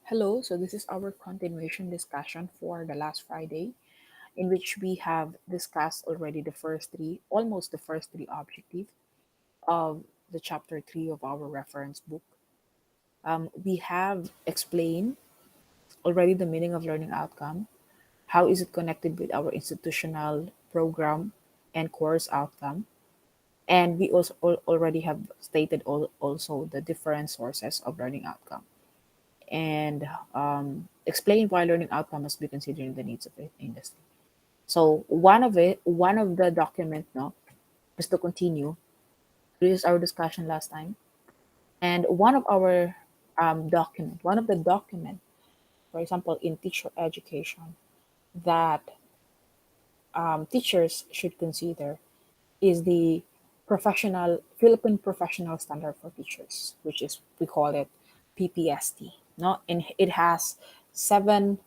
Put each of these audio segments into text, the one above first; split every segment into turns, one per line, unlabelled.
Hello, so this is our continuation discussion for the last Friday, in which we have discussed already the first three, almost the first three objectives of the chapter three of our reference book. We have explained already the meaning of learning outcome, how is it connected with our institutional program and course outcome, and we also already have stated also the different sources of learning outcome and explain why learning outcome must be considering the needs of the industry. So one of the document, no, just to continue, this is our discussion last time, and one of the document, for example, in teacher education, that teachers should consider is the Philippine Professional Standard for Teachers, which is we call it PPST. No, and it has seven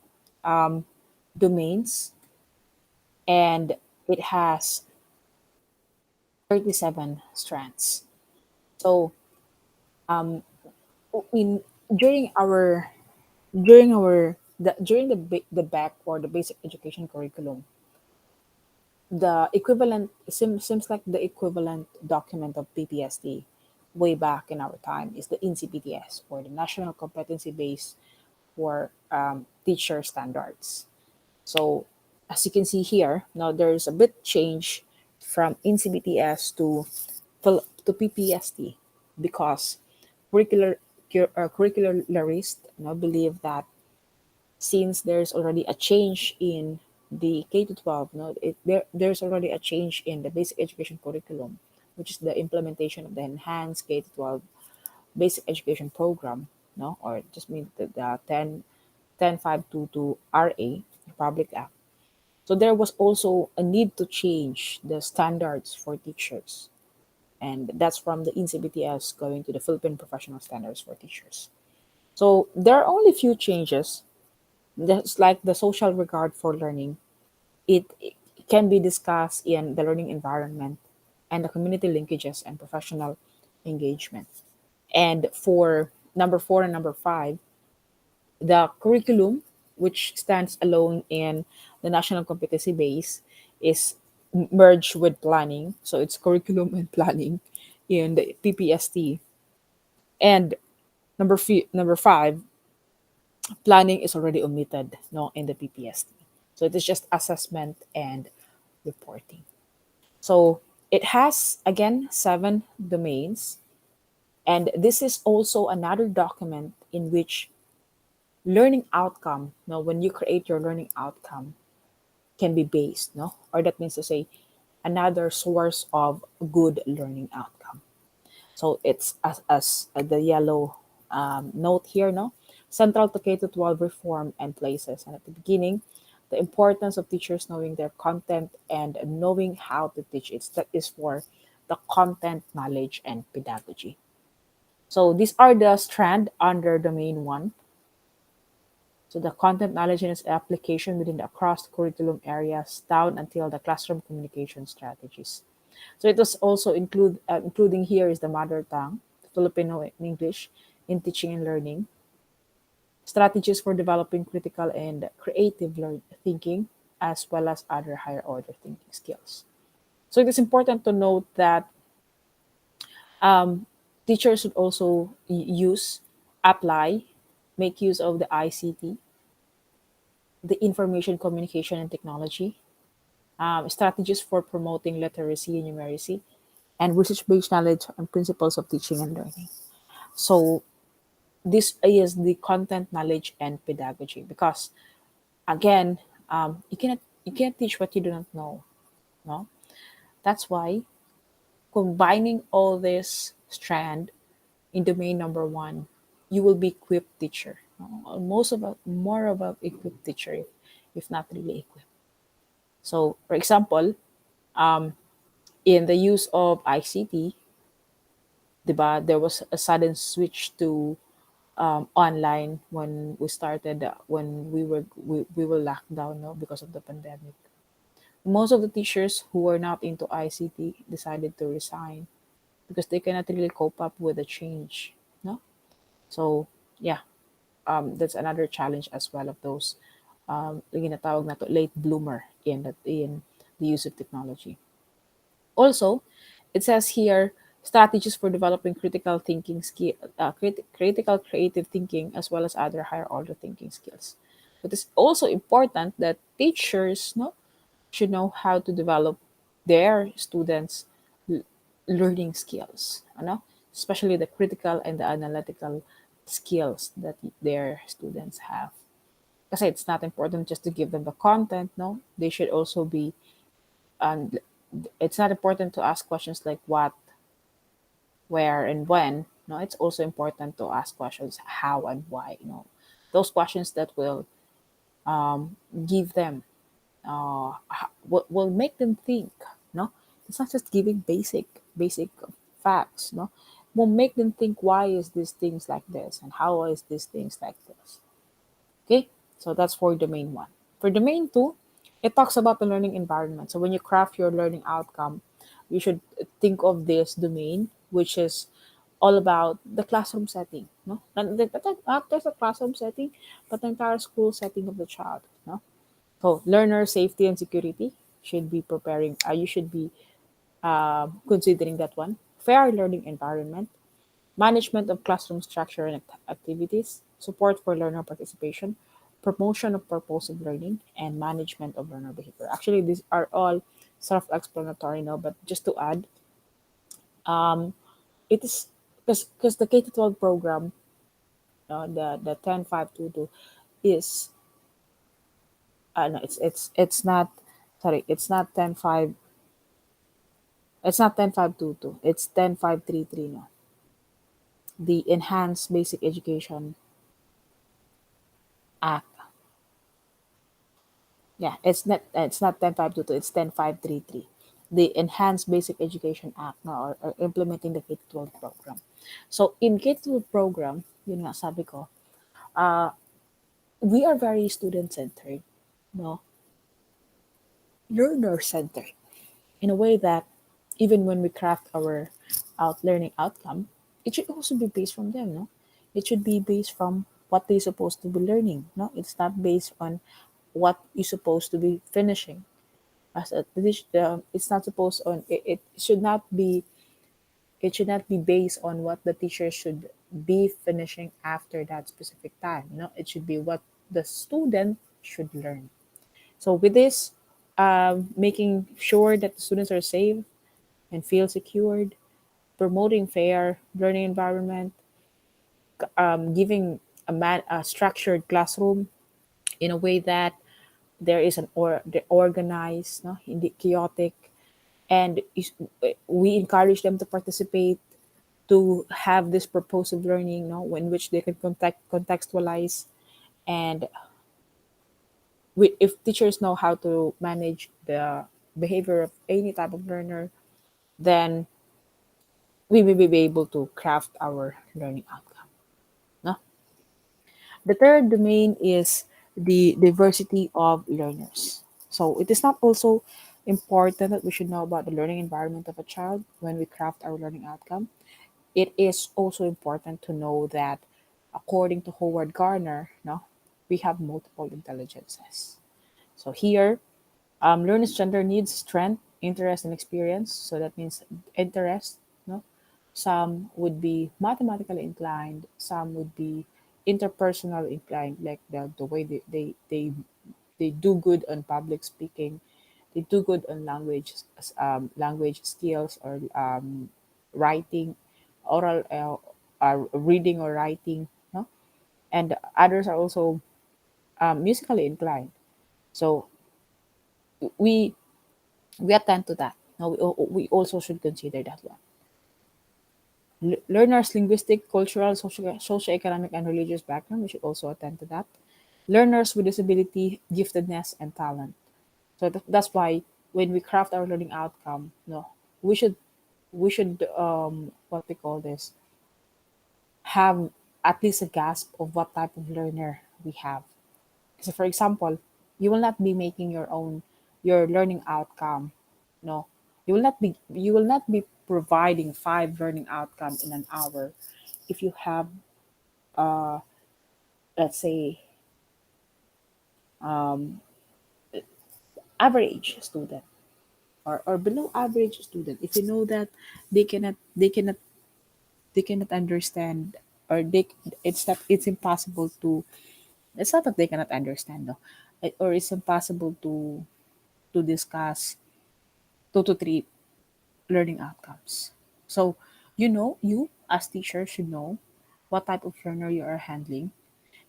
domains, and it has 37 strands. So in during our during the back or the basic education curriculum, the equivalent seems like the equivalent document of PPSD way back in our time is the NCPTS, or the National Competency Base for Teacher Standards. So as you can see here, now there's a bit change from NCBTS to PPSD, because curricularists believe that since there's already a change in the K to 12, there's already a change in the basic education curriculum, which is the implementation of the enhanced K to 12 basic education program, no, or just mean the 10522 RA, Republic Act. So there was also a need to change the standards for teachers. And that's from the NCBTS going to the Philippine Professional Standards for Teachers. So there are only few changes. That's like the social regard for learning. It can be discussed in the learning environment and the community linkages and professional engagement. And for number four and number five, the curriculum, which stands alone in the national competency base, is merged with planning. So it's curriculum and planning in the PPST. And number five, planning is already omitted, no, in the PPST. So it is just assessment and reporting. So it has again seven domains, and this is also another document in which learning outcome. Now, when you create your learning outcome, can be based, no, or that means to say another source of good learning outcome. So it's as the yellow note here, no? Central to K to 12 reform and places. And at the beginning, the importance of teachers knowing their content and knowing how to teach it. That is for the content, knowledge, and pedagogy. So these are the strand under domain one. So the content, knowledge, and its application within the across curriculum areas down until the classroom communication strategies. So it was also including here is the mother tongue, Filipino and English, in teaching and learning, strategies for developing critical and creative thinking, as well as other higher order thinking skills. So it is important to note that teachers should also apply, make use of the ICT, the information communication and technology, strategies for promoting literacy and numeracy, and research-based knowledge and principles of teaching and learning. So this is the content, knowledge, and pedagogy. Because again, you cannot teach what you do not know. No, that's why combining all this strand in domain number one, you will be equipped teacher. No? Most about more about equipped teacher, if not really equipped. So, for example, in the use of ICT, diba, there was a sudden switch to online when we started when we were locked down, no, because of the pandemic. Most of the teachers who were not into ICT decided to resign because they cannot really cope up with the change, no. So yeah, that's another challenge as well of those yung ginatawag na to, late bloomer in the use of technology. Also, it says here strategies for developing critical thinking skill, critical creative thinking, as well as other higher order thinking skills. It is also important that teachers should know how to develop their students' l- learning skills, especially the critical and the analytical skills that their students have. Because it's not important just to give them the content, no? They should also be, and it's not important to ask questions like what, where, and when. No, it's also important to ask questions how and why. Those questions that will give them, will make them think. No, it's not just giving basic facts. No, will make them think why is this things like this and how is this things like this. Okay, so that's for domain one. For domain two, it talks about the learning environment. So when you craft your learning outcome, you should think of this domain, which is all about the classroom setting. No, not just a classroom setting, but the entire school setting of the child. No, so learner safety and security should be preparing. You should be considering that one. Fair learning environment, management of classroom structure and activities, support for learner participation, promotion of purposive learning, and management of learner behavior. Actually, these are all self-explanatory now, but just to add, it is because the K-12 program, the 10-5-2-2 is no, it's not, sorry, it's not 10-5-2-2, it's 10-5-3-3 now. The Enhanced Basic Education Act. Yeah, it's not 10-5-2-2, it's 10-5-3-3. The Enhanced Basic Education Act now are implementing the K-12 program. So in K-12 program, yun nga sabi ko, we are very student centered, no, learner centered, in a way that even when we craft our learning outcome, it should also be based from them, no? It should be based from what they're supposed to be learning, no? It's not based on what you're supposed to be finishing. It's not supposed on it should not be, it should not be based on what the teacher should be finishing after that specific time. It should be what the student should learn. So with this, making sure that the students are safe and feel secured, promoting fair learning environment, giving a structured classroom in a way that there is the organized, no, hindi chaotic, and we encourage them to participate, to have this purposive learning, no, in which they can contextualize, and if teachers know how to manage the behavior of any type of learner, then we will be able to craft our learning outcome. No? The third domain is the diversity of learners. So it is not also important that we should know about the learning environment of a child when we craft our learning outcome. It is also important to know that according to Howard Gardner, no, we have multiple intelligences. So here, learners' gender needs strength, interest, and experience. So that means interest. No, some would be mathematically inclined. Some would be interpersonal inclined, like the way they do good on public speaking. They do good on language skills, or writing, oral, reading or writing. No, and others are also musically inclined. So we we attend to that. Now we also should consider that one. Learners' linguistic, cultural, socioeconomic, and religious background, we should also attend to that. Learners with disability, giftedness, and talent. So that's why when we craft our learning outcome, no, we should what we call this, have at least a grasp of what type of learner we have. So for example, you will not be making your learning outcome. No, you will not be providing 5 learning outcome in an hour if you have let's say, average student, or below average student, if you know that they cannot understand, or it's impossible to, it's not that they cannot understand, no, or it's impossible to discuss two to three learning outcomes. So, you as teacher should know what type of learner you are handling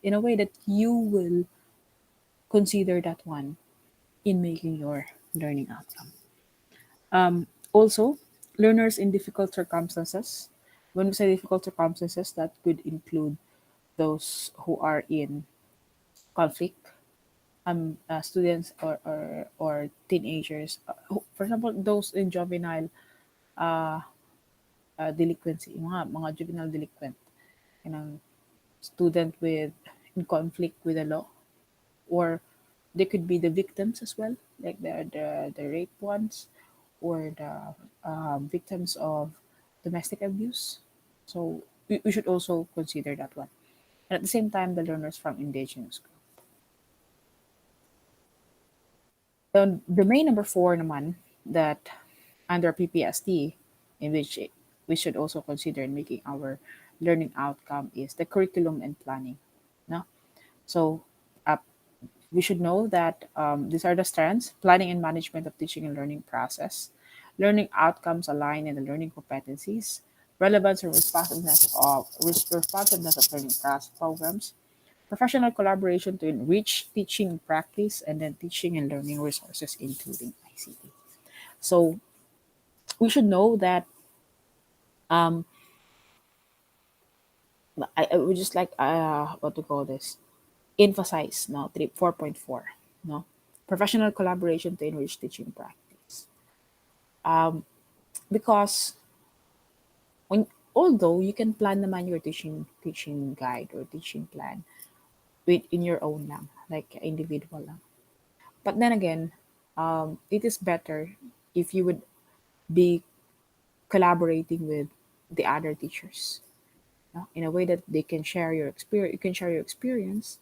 in a way that you will consider that one in making your learning outcome. Also, learners in difficult circumstances. When we say difficult circumstances, that could include those who are in conflict, students, or teenagers. For example, those in juvenile delinquency, mga juvenile delinquent, ng student with in conflict with the law, or they could be the victims as well, like the rape ones, or the victims of domestic abuse. So we should also consider that one. And at the same time, the learners from indigenous group. The main number four naman, that under PPST, in which we should also consider in making our learning outcome, is the curriculum and planning. No, so uh, we should know that these are the strands: planning and management of teaching and learning process, learning outcomes align in the learning competencies, relevance and responsiveness of learning programs, professional collaboration to enrich teaching practice, and then teaching and learning resources, including ICT. So we should know that, um, I would just like, what to call this, emphasize now 4.4, no, professional collaboration to enrich teaching practice, because when, although you can plan naman your teaching guide or teaching plan with in your own lang, like individual lang, but then again, it is better if you would be collaborating with the other teachers, no, in a way that they can share your experience, you can share your experience,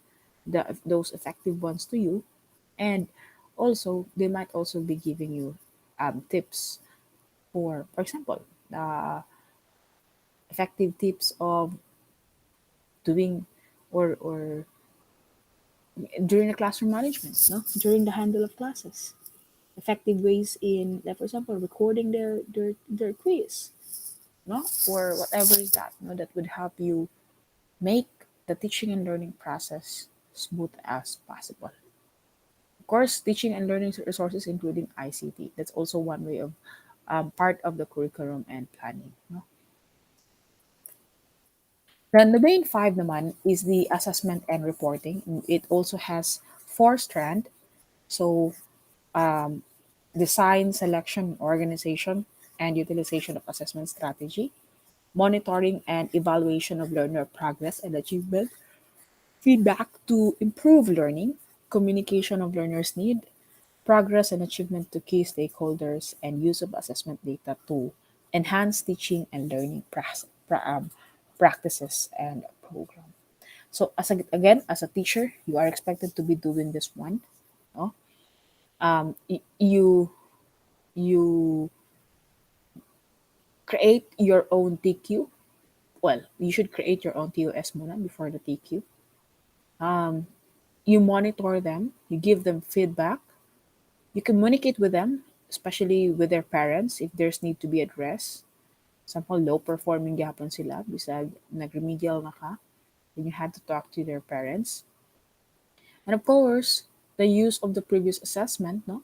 those effective ones to you, and also they might also be giving you tips, for example, uh, effective tips of doing, or during the classroom management, no, during the handle of classes, effective ways in, like, for example, recording their quiz, no, or whatever is that, no, that would help you make the teaching and learning process smooth as possible. Of course, teaching and learning resources, including ICT, that's also one way of, part of the curriculum and planning, no? Then the main five naman is the assessment and reporting. It also has four strand. So, design, selection, organization, and utilization of assessment strategy, monitoring and evaluation of learner progress and achievement, feedback to improve learning, communication of learners' need, progress and achievement to key stakeholders, and use of assessment data to enhance teaching and learning practices and program. So, as a teacher, you are expected to be doing this one. No? You create your own TQ. Well, you should create your own TOS muna before the TQ. You monitor them, you give them feedback, you communicate with them, especially with their parents if there's need to be addressed. Example, low performing gyapon sila, bisag nag-remedial na ka, then you have to talk to their parents. And of course, the use of the previous assessment, no,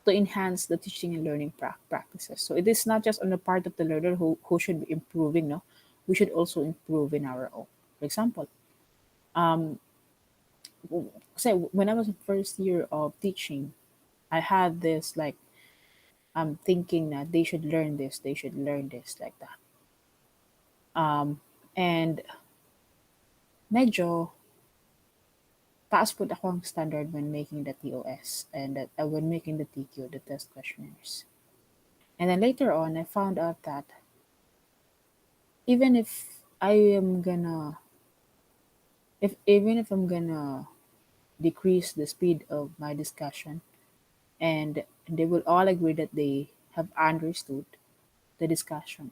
to enhance the teaching and learning practices. So it is not just on the part of the learner who should be improving, no, we should also improve in our own. For example, say when I was in first year of teaching, I had this, like, I'm thinking that they should learn this, they should learn this, like that. And medyo taas po ako ang standard when making the TOS, and that when making the TQ, the test questionnaires. And then later on, I found out that even if I am gonna If even if I'm gonna decrease the speed of my discussion, and they will all agree that they have understood the discussion.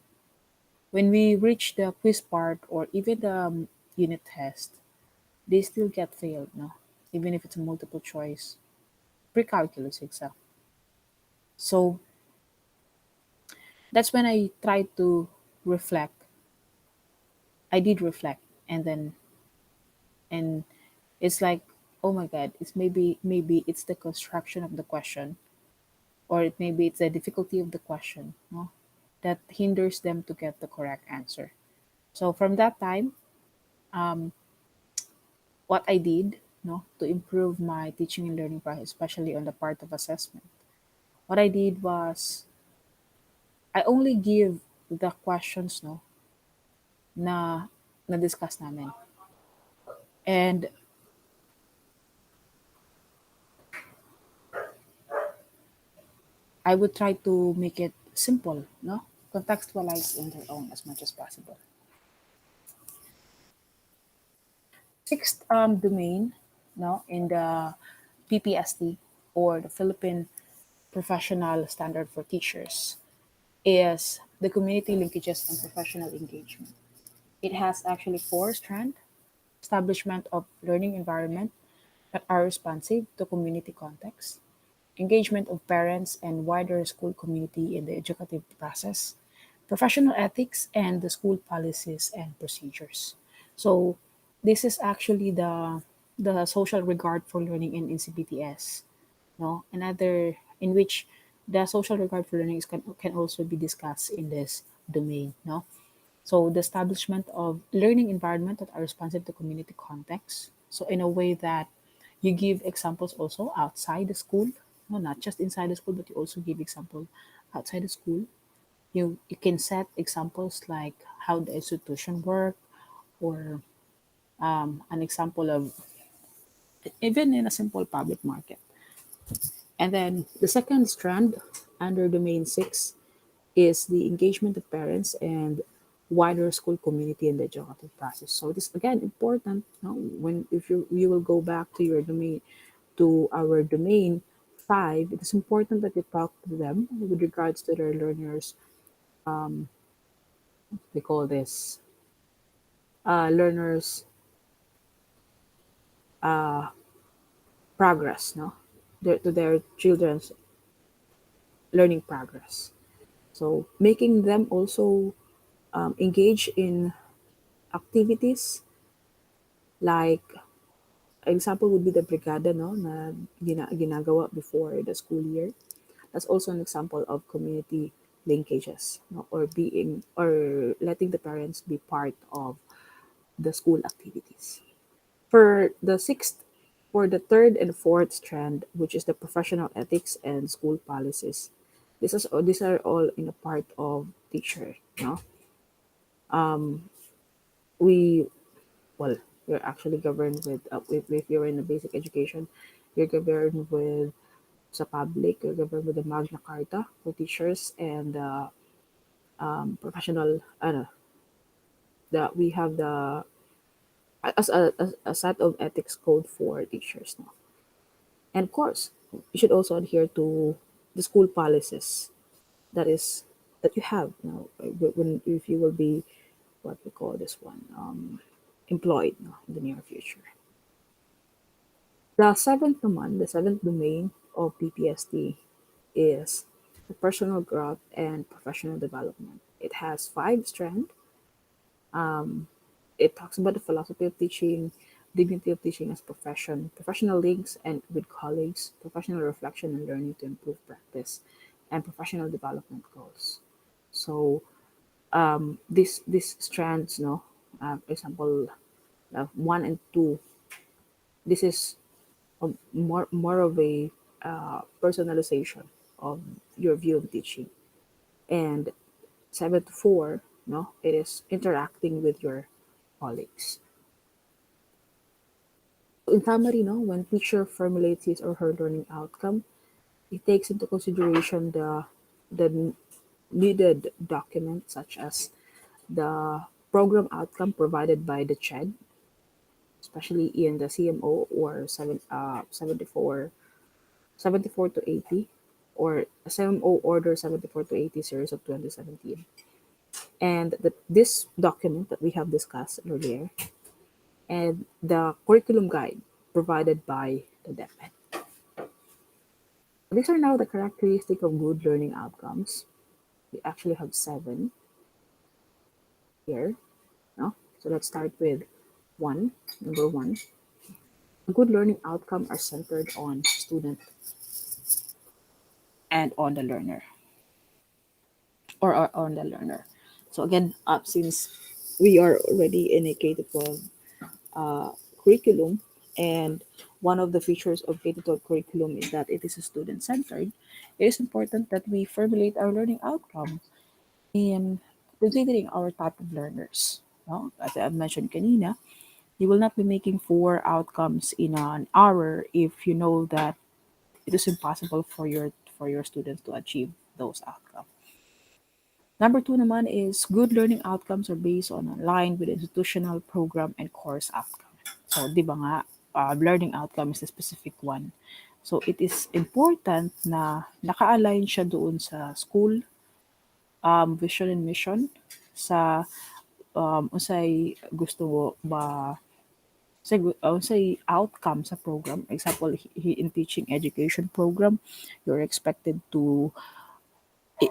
When we reach the quiz part or even the unit test, they still get failed, no? Even if it's a multiple choice pre-calculus exam. So that's when I tried to reflect. I did reflect, and then and it's like, oh my god, it's maybe it's the construction of the question, or maybe it's the difficulty of the question, no, that hinders them to get the correct answer. So from that time, what I did, no, to improve my teaching and learning process, especially on the part of assessment, what I did was I only give the questions, no, na na discuss namin, and I would try to make it simple, no, contextualize in their own as much as possible. Sixth domain, no, in the PPST, or the Philippine Professional Standard for Teachers, is the community linkages and professional engagement. It has actually four strands: establishment of learning environment that are responsive to community context, engagement of parents and wider school community in the educative process, professional ethics, and the school policies and procedures. So this is actually the social regard for learning in NCBTS. No, another in which the social regard for learning can also be discussed in this domain. No, so the establishment of learning environment that are responsive to community context. So in a way that you give examples also outside the school, no, not just inside the school, but you also give example outside the school. You can set examples like how the institution work, or an example of even in a simple public market. And then the second strand under domain six is the engagement of parents and wider school community in the educative process. So this again important. No, when if you will go back to your domain, to our domain five, it is important that you talk to them with regards to their learners. We call this learners progress. No, to their children's learning progress. So making them also engage in activities like example would be the brigada, no, na ginagawa before the school year. That's also an example of community linkages, no, or being or letting the parents be part of the school activities. For the sixth, for the third and fourth strand, which is the professional ethics and school policies, these are all in a part of teacher. No, we well, you're actually governed with if you're in the basic education, you're governed with sa public, you're governed with the Magna Carta for teachers and professional. Ano, that we have the as a set of ethics code for teachers now, and of course, you should also adhere to the school policies that is that you have now when if you will be what we call this one employed no, in the near future. The seventh domain of PPSD is the personal growth and professional development. It has five strands. It talks about the philosophy of teaching, dignity of teaching as profession, professional links and with colleagues, professional reflection and learning to improve practice, and professional development goals. So these strands, no, for example, one and two. This is more of a personalization of your view of teaching. And 7 to 4, no, it is interacting with your colleagues. In summary, no, when teacher formulates his or her learning outcome, it takes into consideration the needed documents such as the program outcome provided by the CHED, especially in the CMO or 74 to 80, or CMO Order 74 to 80 series of 2017. And this document that we have discussed earlier, and the curriculum guide provided by the DepEd. These are now the characteristics of good learning outcomes. We actually have seven here. No? So let's start with one. Number one, good learning outcome are centered on student and on the learner, or on the learner. So again, since we are already in a K to 12 curriculum, and one of the features of K to 12 curriculum is that it is student centered, it is important that we formulate our learning outcome in considering our type of learners. No? As I mentioned kanina, you will not be making four outcomes in an hour if you know that it is impossible for your students to achieve those outcomes. Number two naman is good learning outcomes are based on aligned with institutional program and course outcome. So, di ba nga, learning outcome is a specific one. So, it is important na naka-align siya doon sa school, vision and mission, sa unsay gusto mo ba, unsay outcome sa program. Example, in teaching education program, you're expected to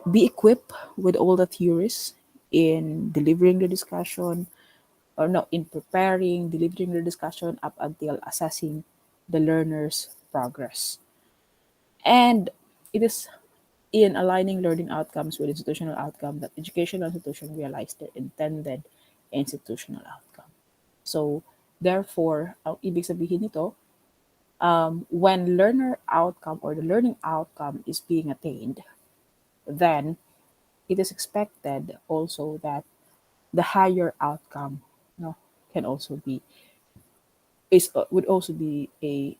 be equipped with all the theories in delivering the discussion, or no, in preparing, delivering the discussion up until assessing the learner's progress. And it is in aligning learning outcomes with institutional outcome that educational institution realize their intended institutional outcome. So, therefore, ang ibig sabihin nito, when learner outcome or the learning outcome is being attained, then it is expected also that the higher outcome, no, can also be is would also be a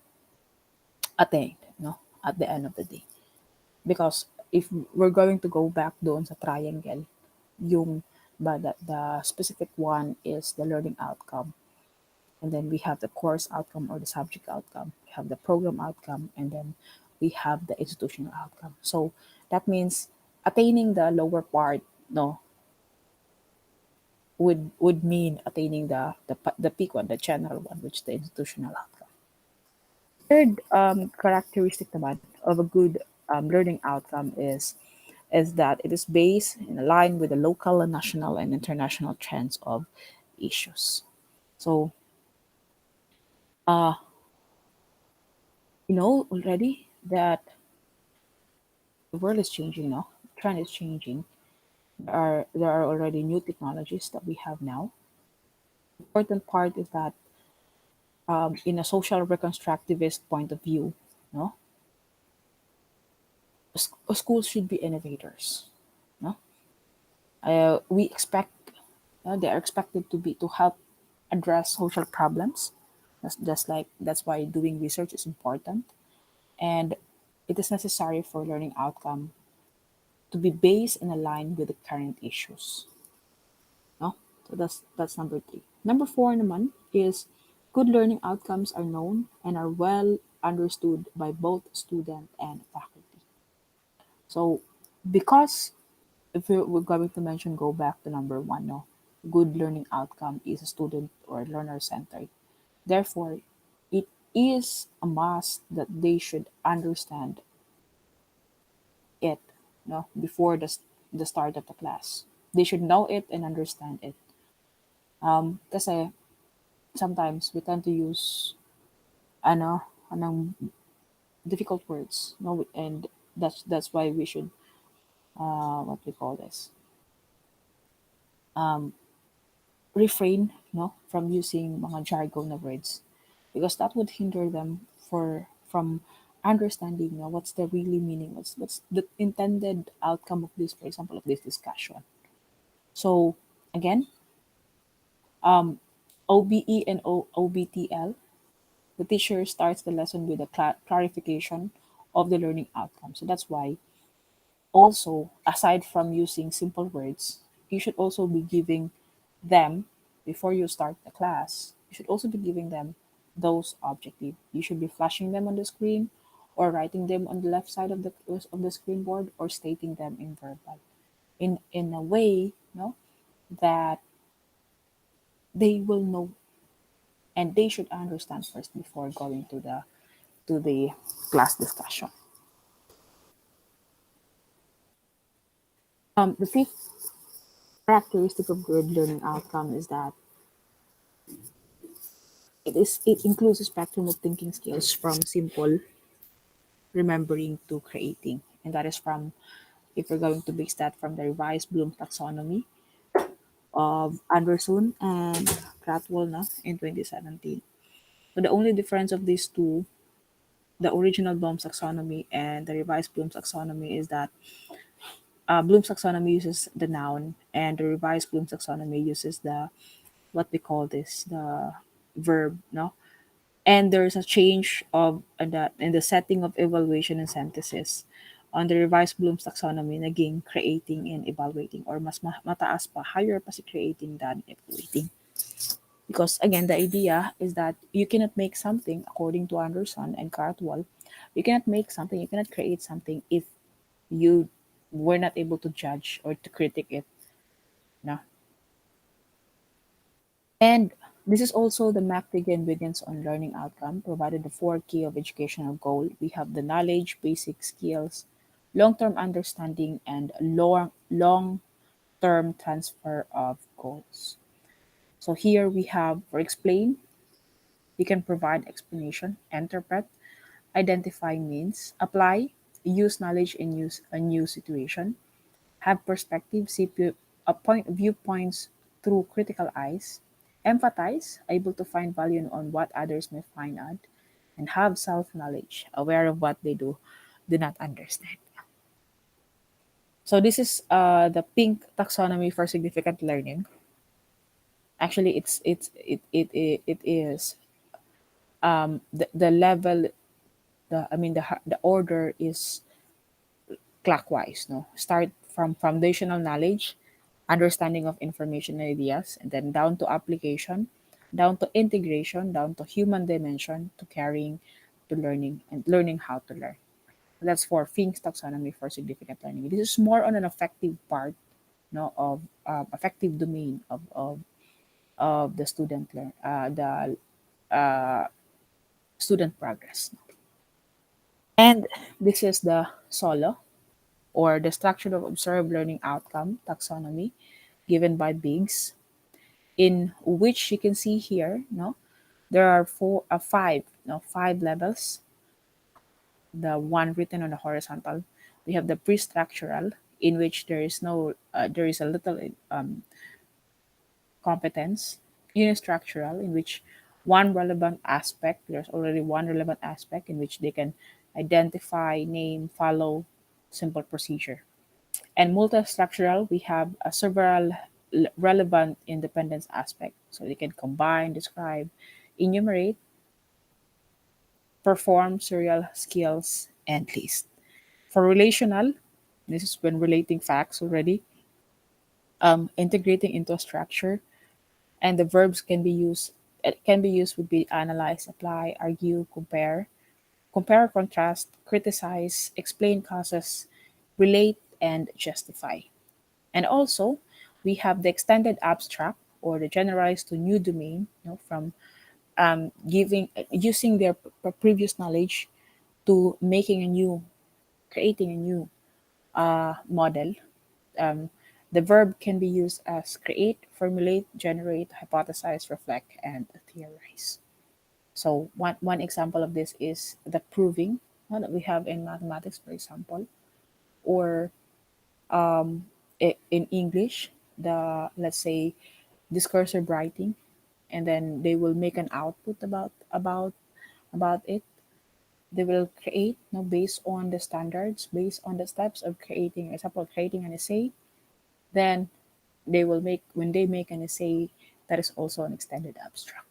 attained, no, at the end of the day. Because if we're going to go back doon sa triangle, yung the specific one is the learning outcome, and then we have the course outcome or the subject outcome, we have the program outcome, and then we have the institutional outcome. So that means attaining the lower part, no, would mean attaining the peak one, the general one, which is the institutional outcome. Third characteristic naman of a good learning outcome is that it is based and aligned with the local and national and international trends of issues. So, uh, you know already that the world is changing now, trend is changing. There are already new technologies that we have now. Important part is that in a social reconstructivist point of view, no, schools should be innovators. No, we expect they are expected to help address social problems. That's just like that's why doing research is important, and it is necessary for learning outcome to be based and aligned with the current issues. No, so that's number three. Number four naman is good learning outcomes are known and are well understood by both student and faculty. So, because if we're going to mention, go back to number one, no, good learning outcome is a student or learner centered. Therefore, it is a must that they should understand it, no, before the start of the class. They should know it and understand it. Kasi sometimes we tend to use ano, anong difficult words, no, and that's why we should what we call this, refrain, no, from using mga jargon na words, because that would hinder them from understanding, what's the really meaning, what's the intended outcome of this, for example, of this discussion. So again, OBE and OBTL, the teacher starts the lesson with a clarification of the learning outcome. So that's why also, aside from using simple words, you should also be giving them, before you start the class, you should also be giving them those objective. You should be flashing them on the screen, or writing them on the left side of the screen board, or stating them in verbal, in a way, that they will know, and they should understand first before going to the class discussion. The fifth characteristic of good learning outcome is that it includes a spectrum of thinking skills, from simple remembering to creating, and that is from, if we're going to base that from the revised Bloom taxonomy of Anderson and Cratwell, in 2017. So the only difference of these two, the original Bloom's taxonomy and the revised Bloom's taxonomy, is that Bloom's taxonomy uses the noun, and the revised Bloom's taxonomy uses the, what we call this, the verb, no. And there's a change of that in the setting of evaluation and synthesis. On the revised Bloom's taxonomy, naging creating and evaluating, or mas mataas pa, higher pa si creating than evaluating. Because again, the idea is that you cannot make something, according to Anderson and Cartwell, you cannot make something, you cannot create something if you were not able to judge or to critique it. No. And this is also the McTigan Wiggins on learning outcome, provided the four key of educational goal. We have the knowledge, basic skills, long-term understanding, and long-term transfer of goals. So here we have, for explain, you can provide explanation, interpret, identify means, apply, use knowledge in use a new situation, have perspective, see a point viewpoints through critical eyes, empathize, able to find value on what others may find odd, and have self-knowledge, aware of what they do not understand. So this is the pink taxonomy for significant learning. Actually, it is the level, the order is clockwise. No, start from foundational knowledge, understanding of information and ideas, and then down to application, down to integration, down to human dimension, to carrying, to learning, and learning how to learn. That's for Fink's taxonomy for significant learning. This is more on an affective part, of affective domain of the the student progress. And this is the solo, or the structure of observed learning outcome taxonomy, given by Biggs, in which you can see here, there are five levels. The one written on the horizontal, we have the pre-structural, in which there is a little competence. Unistructural, in which there's already one relevant aspect in which they can identify, name, follow, simple procedure. And multi-structural, we have several relevant independence aspect. So they can combine, describe, enumerate, perform serial skills, and list. For relational, this is when relating facts already, integrating into a structure, and the verbs can be used. It can be used would be analyze, apply, argue, compare, contrast, criticize, explain causes, relate, and justify. And also, we have the extended abstract, or the generalized to new domain, from giving using their previous knowledge to creating a new model. Um, the verb can be used as create, formulate, generate, hypothesize, reflect, and theorize. So one example of this is the proving, that we have in mathematics, for example, or in English, the, let's say, discursive writing, and then they will make an output about it. They will create, based on the standards, based on the steps of creating, example, creating an essay. Then they will make when they make an essay, that is also an extended abstract.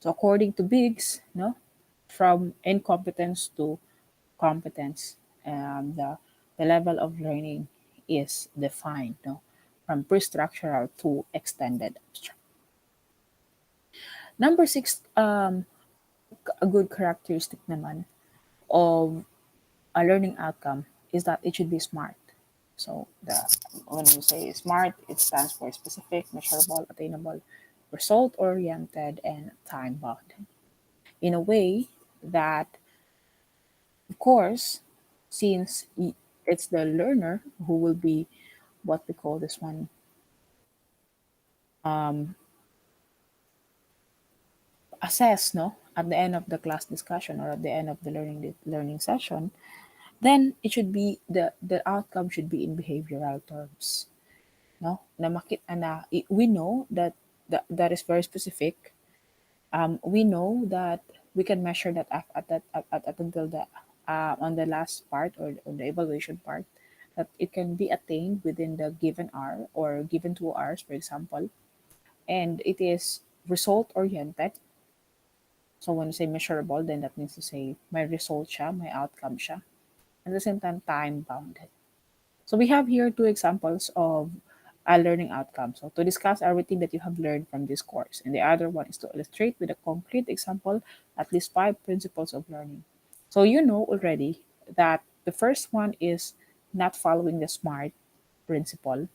So according to Biggs, from incompetence to competence, the level of learning is defined, from pre-structural to extended abstract. Number six, a good characteristic naman of a learning outcome is that it should be smart. So the when we say smart, it stands for specific, measurable, attainable, result oriented, and time bound. In a way that, of course, since it's the learner who will be what we call this one, um, assess, no, at the end of the class discussion or at the end of the learning session, then it should be the outcome should be in behavioral terms, no, na we know that that is very specific. We know that we can measure that at that at until the on the last part or on the evaluation part, that it can be attained within the given hour or given 2 hours, for example, and it is result oriented. So when you say measurable, then that means to say my result siya, my outcome siya. At the same time, time bounded. So we have here two examples of a learning outcome. So to discuss everything that you have learned from this course. And the other one is to illustrate with a concrete example at least 5 principles of learning. So you know already that the first one is not following the SMART principle.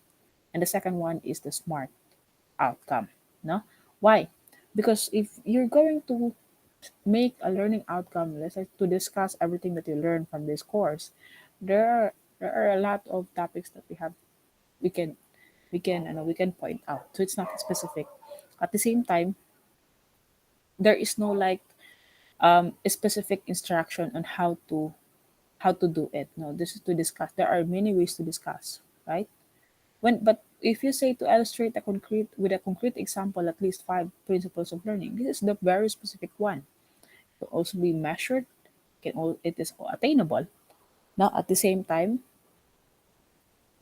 And the second one is the SMART outcome. No? Why? Because if you're going to make a learning outcome, let's say to discuss everything that you learned from this course, there are there are a lot of topics that we can we can point out. So it's not specific. At the same time, there is no like a specific instruction on how to do it. No, this is to discuss. There are many ways to discuss, right? When but if you say to illustrate a concrete with a concrete example, at least 5 principles of learning, this is the very specific one. It can also be measured. It is attainable. Now at the same time,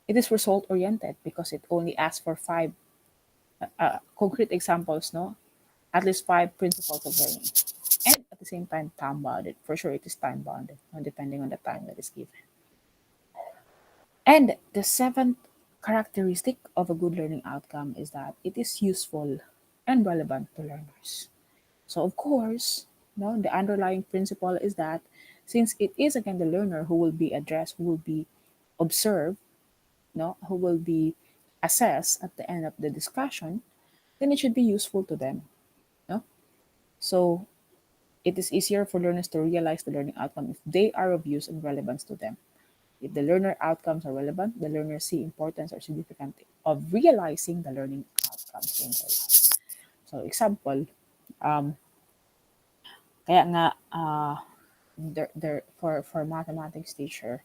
it is result oriented because it only asks for 5 concrete examples. No, at least 5 principles of learning, and at the same time time bounded. For sure, it is time bounded, depending on the time that is given. And the seventh characteristic of a good learning outcome is that it is useful and relevant to learners. So, of course, no, the underlying principle is that since it is again the learner who will be addressed, who will be observed, no, who will be assessed at the end of the discussion, then it should be useful to them. No? So it is easier for learners to realize the learning outcome if they are of use and relevance to them. If the learner outcomes are relevant, the learners see importance or significance of realizing the learning outcomes in their life. So example, um, kaya nga there for mathematics teacher,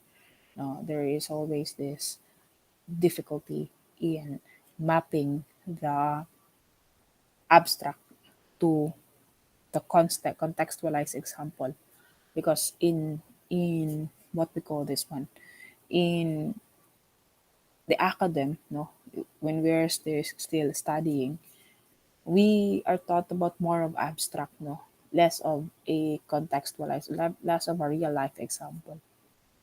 no, there is always this difficulty in mapping the abstract to the contextualized example because in what we call this one in the academ, no, when we're still studying, we are taught about more of abstract, no, less of a contextualized, less of a real life example.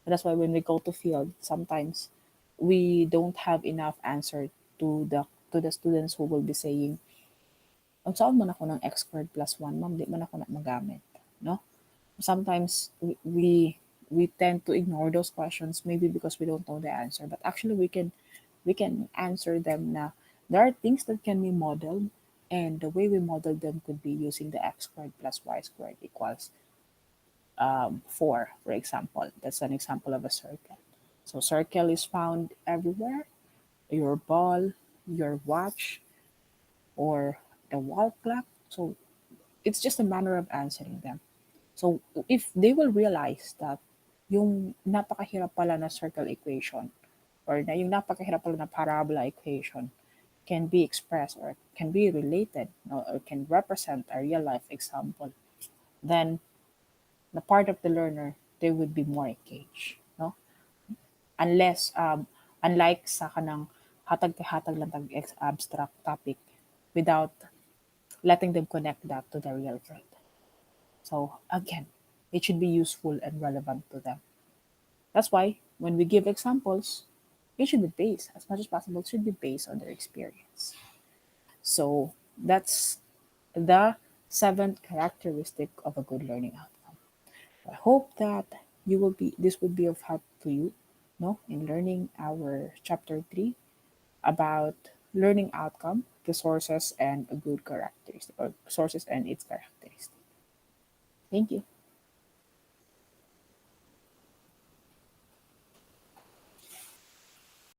And that's why when we go to field, sometimes we don't have enough answer to the students who will be saying, "Unsaon man ako ng x squared plus 1, ma'am, di man ako na magamit." No? Sometimes we tend to ignore those questions maybe because we don't know the answer, but actually we can answer them na there are things that can be modeled, and the way we model them could be using the x squared plus y squared equals 4, for example. That's an example of a circle. So circle is found everywhere, your ball, your watch, or the wall clock. So it's just a matter of answering them. So if they will realize that yung napakahirap pala na circle equation or na yung napakahirap pala na parabola equation can be expressed or can be related, no, or can represent a real life example, then the part of the learner they would be more engaged, no, unless unlike sa kanang hatag lang tag abstract topic without letting them connect that to the real world. So again, it should be useful and relevant to them. That's why when we give examples, it should be based, as much as possible, it should be based on their experience. So that's the seventh characteristic of a good learning outcome. I hope that you will be this would be of help to you, no, in learning our chapter 3 about learning outcome, the sources and a good characteristic or sources and its characteristics. Thank you.